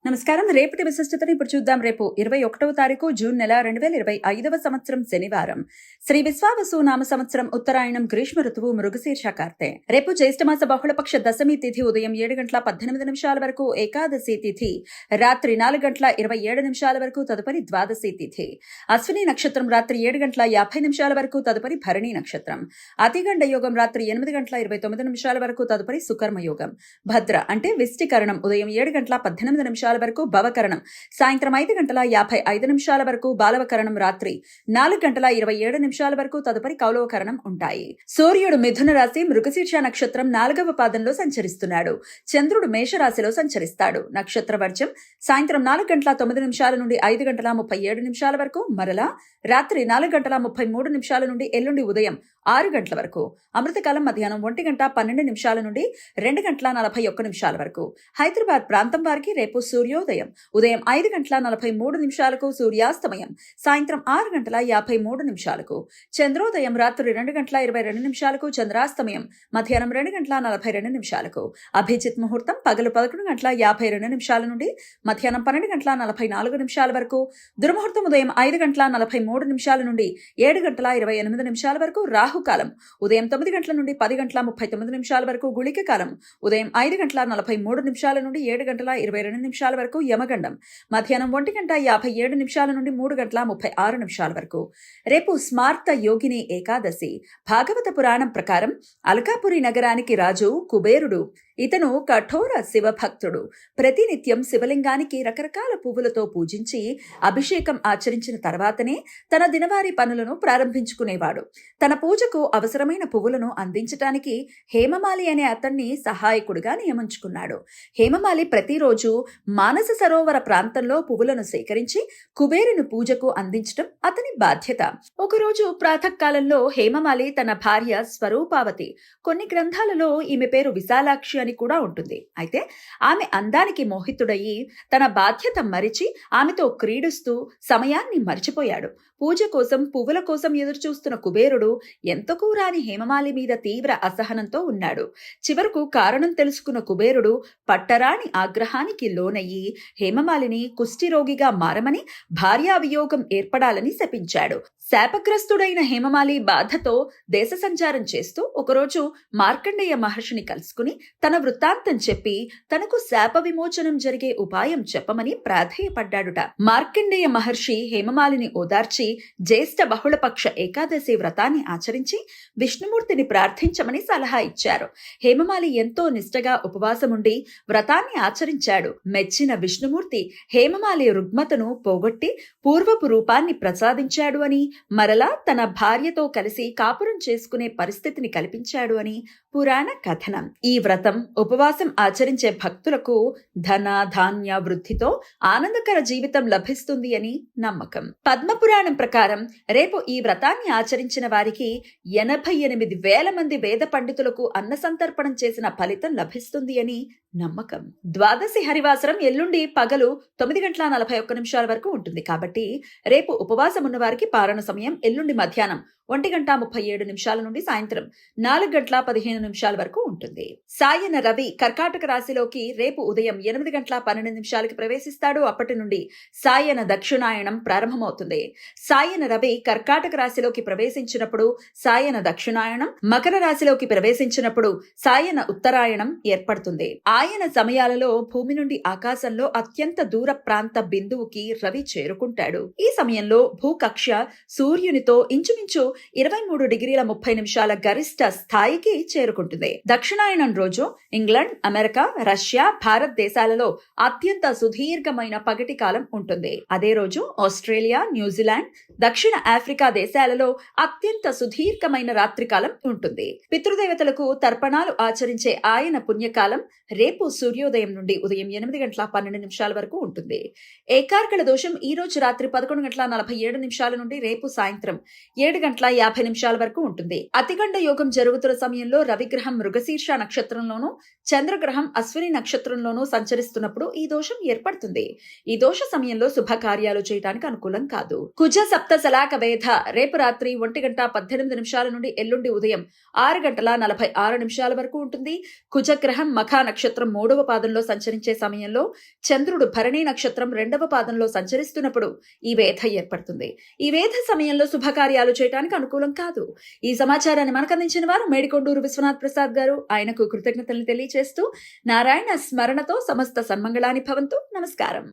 నమస్కారం. రేపటి విశిష్టతని ఇప్పుడు చూద్దాం. రేపు 21వ తారీఖు జూన్ నెల 2025వ సంవత్సరం శనివారం. శ్రీ విశ్వావసు నామ సంవత్సరం ఉత్తరాయణం గ్రీష్మ ఋతువు మృగశీర్ష కార్తె. రేపు జ్యేష్ఠమాస బహుళపక్ష దశమి తిథి ఉదయం 7:18 వరకు, ఏకాదశి తిథి రాత్రి 4:27 వరకు, తదుపరి ద్వాదశి తిథి. అశ్విని నక్షత్రం రాత్రి 7:50 వరకు, తదుపరి భరణి నక్షత్రం. అతిగండ యోగం రాత్రి 8:29 వరకు, తదుపరి సుకర్మ యోగం. భద్ర అంటే విష్టికరణం ఉదయం 7:18 వరకు, భవకరణం సాయంత్రం 5:55 వరకు, బాలవకరణం రాత్రి 4:27 వరకు, తదుపరి కౌలవకరణం ఉంటాయి. సూర్యుడు మిథున రాశి మృగశీర్ష నక్షత్రం 4వ పాదంలో సంచరిస్తున్నాడు. చంద్రుడు మేషరాశిలో సంచరిస్తాడు. నక్షత్ర వర్జం సాయంత్రం 4:09 నుండి 5:37 వరకు, మరలా రాత్రి 4:33 నుండి ఎల్లుండి ఉదయం 6 గంటల వరకు. అమృతకాలం మధ్యాహ్నం 1:12 నుండి 2:41 వరకు. హైదరాబాద్ ప్రాంతం వారికి రేపు సూర్యోదయం ఉదయం 5:43 సూర్యాస్తమయం సాయంత్రం 6:53 చంద్రోదయం రాత్రి 2:22 చంద్రాస్తమయం మధ్యాహ్నం 2:42 అభిజిత్ ముహూర్తం పగలు 11:52 నుండి మధ్యాహ్నం 12:44 వరకు. దుర్ముహూర్తం ఉదయం 5:43 నుండి 7:28 వరకు. రాహుకాలం ఉదయం 9 గంటల నుండి 10:39 వరకు. గుళిక కాలం ఉదయం 5:43 నుండి 7:22 వరకు. యమగండం మధ్యాహ్నం 1:57 నుండి 3:36 వరకు. రేపు స్మార్త యోగిని ఏకాదశి. భాగవత పురాణం ప్రకారం అలకాపురి నగరానికి రాజు కుబేరుడు. ఇతను కఠోర శివభక్తుడు. ప్రతినిత్యం శివలింగానికి రకరకాల పువ్వులతో పూజించి అభిషేకం ఆచరించిన తర్వాతనే తన దినవారీ పనులను ప్రారంభించుకునేవాడు. తన పూజకు అవసరమైన పువ్వులను అందించటానికి హేమమాలి అనే అతన్ని సహాయకుడిగా నియమించుకున్నాడు. హేమమాలి ప్రతిరోజు మానస సరోవర ప్రాంతంలో పువ్వులను సేకరించి కుబేరుని పూజకు అందించడం అతని బాధ్యత. ఒకరోజు ప్రాతకాలంలో హేమమాలి తన భార్య స్వరూపావతి, కొన్ని గ్రంథాలలో ఈమె పేరు విశాలాక్షి అని కూడా ఉంటుంది, అయితే ఆమె అందానికి మోహితుడయి తన బాధ్యత మరిచి ఆమెతో క్రీడిస్తూ సమయాన్ని మరిచిపోయాడు. పూజ కోసం పువ్వుల కోసం ఎదురుచూస్తున్న కుబేరుడు ఎంతకు రాని హేమమాలి మీద తీవ్ర అసహనంతో ఉన్నాడు. చివరకు కారణం తెలుసుకున్న కుబేరుడు పట్టరాని ఆగ్రహానికి లోనయ్యి హేమమాలిని కుష్ఠిరోగిగా మారమని, భార్యావియోగం ఏర్పడాలని శపించాడు. శాపగ్రస్తుడైన హేమమాలి బాధతో దేశ సంచారం చేస్తూ ఒకరోజు మార్కండేయ మహర్షిని కలుసుకుని తన వృత్తాంతం చెప్పి తనకు శాప విమోచనం జరిగే ఉపాయం చెప్పమని ప్రాధేయపడ్డాడుట. మార్కండేయ మహర్షి హేమమాలిని ఓదార్చి జ్యేష్ఠ బహుళపక్ష ఏకాదశి వ్రతాన్ని ఆచరించి విష్ణుమూర్తిని ప్రార్థించమని సలహా ఇచ్చారు. హేమమాలి ఎంతో నిష్టగా ఉపవాసముండి వ్రతాన్ని ఆచరించాడు. మెచ్చిన విష్ణుమూర్తి హేమమాలి రుగ్మతను పోగొట్టి పూర్వపు రూపాన్ని ప్రసాదించాడు అని, మరలా తన భార్యతో కలిసి కాపురం చేసుకునే పరిస్థితిని కల్పించాడు అని పురాణ కథనం. ఈ వ్రతం ఉపవాసం ఆచరించే భక్తులకు ధన ధాన్య వృద్ధితో ఆనందకర జీవితం లభిస్తుంది అని నమ్మకం. పద్మపురాణం ప్రకారం రేపు ఈ వ్రతాన్ని ఆచరించిన వారికి 88,000 మంది వేద పండితులకు అన్న సంతర్పణం చేసిన ఫలితం లభిస్తుంది అని నమ్మకం. ద్వాదశి హరివాసరం ఎల్లుండి పగలు 9:41 వరకు ఉంటుంది కాబట్టి రేపు ఉపవాసం ఉన్న వారికి పారణ సమయం ఎల్లుండి మధ్యాహ్నం 1:37 నుండి సాయంత్రం 4:15 వరకు ఉంటుంది. సాయన రవి కర్కాటక రాశిలోకి రేపు ఉదయం 8:12 ప్రవేశిస్తాడు. అప్పటి నుండి సాయన దక్షిణాయనం ప్రారంభమవుతుంది. సాయన రవి కర్కాటక రాశిలోకి ప్రవేశించినప్పుడు సాయన దక్షిణాయనం, మకర రాశిలోకి ప్రవేశించినప్పుడు సాయన ఉత్తరాయణం ఏర్పడుతుంది. ఆయన సమయాలలో భూమి నుండి ఆకాశంలో అత్యంత దూర ప్రాంత బిందువుకి రవి చేరుకుంటాడు. ఈ సమయంలో భూకక్ష సూర్యునితో ఇంచుమించు 23:30 గరిష్ట స్థాయికి చేరుకుంటుంది. దక్షిణాయనం రోజు ఇంగ్లాండ్, అమెరికా, రష్యా, భారతదేశాలలో అత్యంత సుదీర్ఘమైన పగటి కాలం ఉంటుంది. అదే రోజు ఆస్ట్రేలియా, న్యూజిలాండ్, దక్షిణ ఆఫ్రికా దేశాలలో అత్యంత సుదీర్ఘమైన రాత్రికాలం ఉంటుంది. పితృదేవతలకు తర్పణాలు ఆచరించే ఆయన పుణ్యకాలం రేపు సూర్యోదయం నుండి ఉదయం 8:12 వరకు ఉంటుంది. ఏకార్కళ దోషం ఈ రోజు రాత్రి 11:47 నుండి రేపు సాయంత్రం 7:50 వరకు ఉంటుంది. అతిగండ యోగం జరుగుతున్న సమయంలో రవిగ్రహం మృగశీర్ష నక్షత్రంలోనూ చంద్రగ్రహం అశ్విని నక్షత్రంలోనూ సంచరిస్తున్నప్పుడు ఈ దోషం ఏర్పడుతుంది. ఈ దోష సమయంలో శుభకార్యాలు చేయడానికి అనుకూలం కాదు. కుజ సప్త సలాక వేధ రేపు రాత్రి 1:18 నుండి ఎల్లుండి ఉదయం 6:46 వరకు ఉంటుంది. కుజగ్రహం మఖా నక్షత్రం నక్షత్రం 3వ పాదంలో సంచరించే సమయంలో చంద్రుడు భరణి నక్షత్రం 2వ పాదంలో సంచరిస్తున్నప్పుడు ఈ వేధ ఏర్పడుతుంది. ఈ వేధ సమయంలో శుభకార్యాలు చేయడానికి అనుకూలం కాదు. ఈ సమాచారాన్ని మనకు అందించిన వారు మేడికొండూరు విశ్వనాథ్ ప్రసాద్ గారు. ఆయనకు కృతజ్ఞతలు తెలియజేస్తూ నారాయణ స్మరణతో సమస్త సన్మంగళాని భవంతు. నమస్కారం.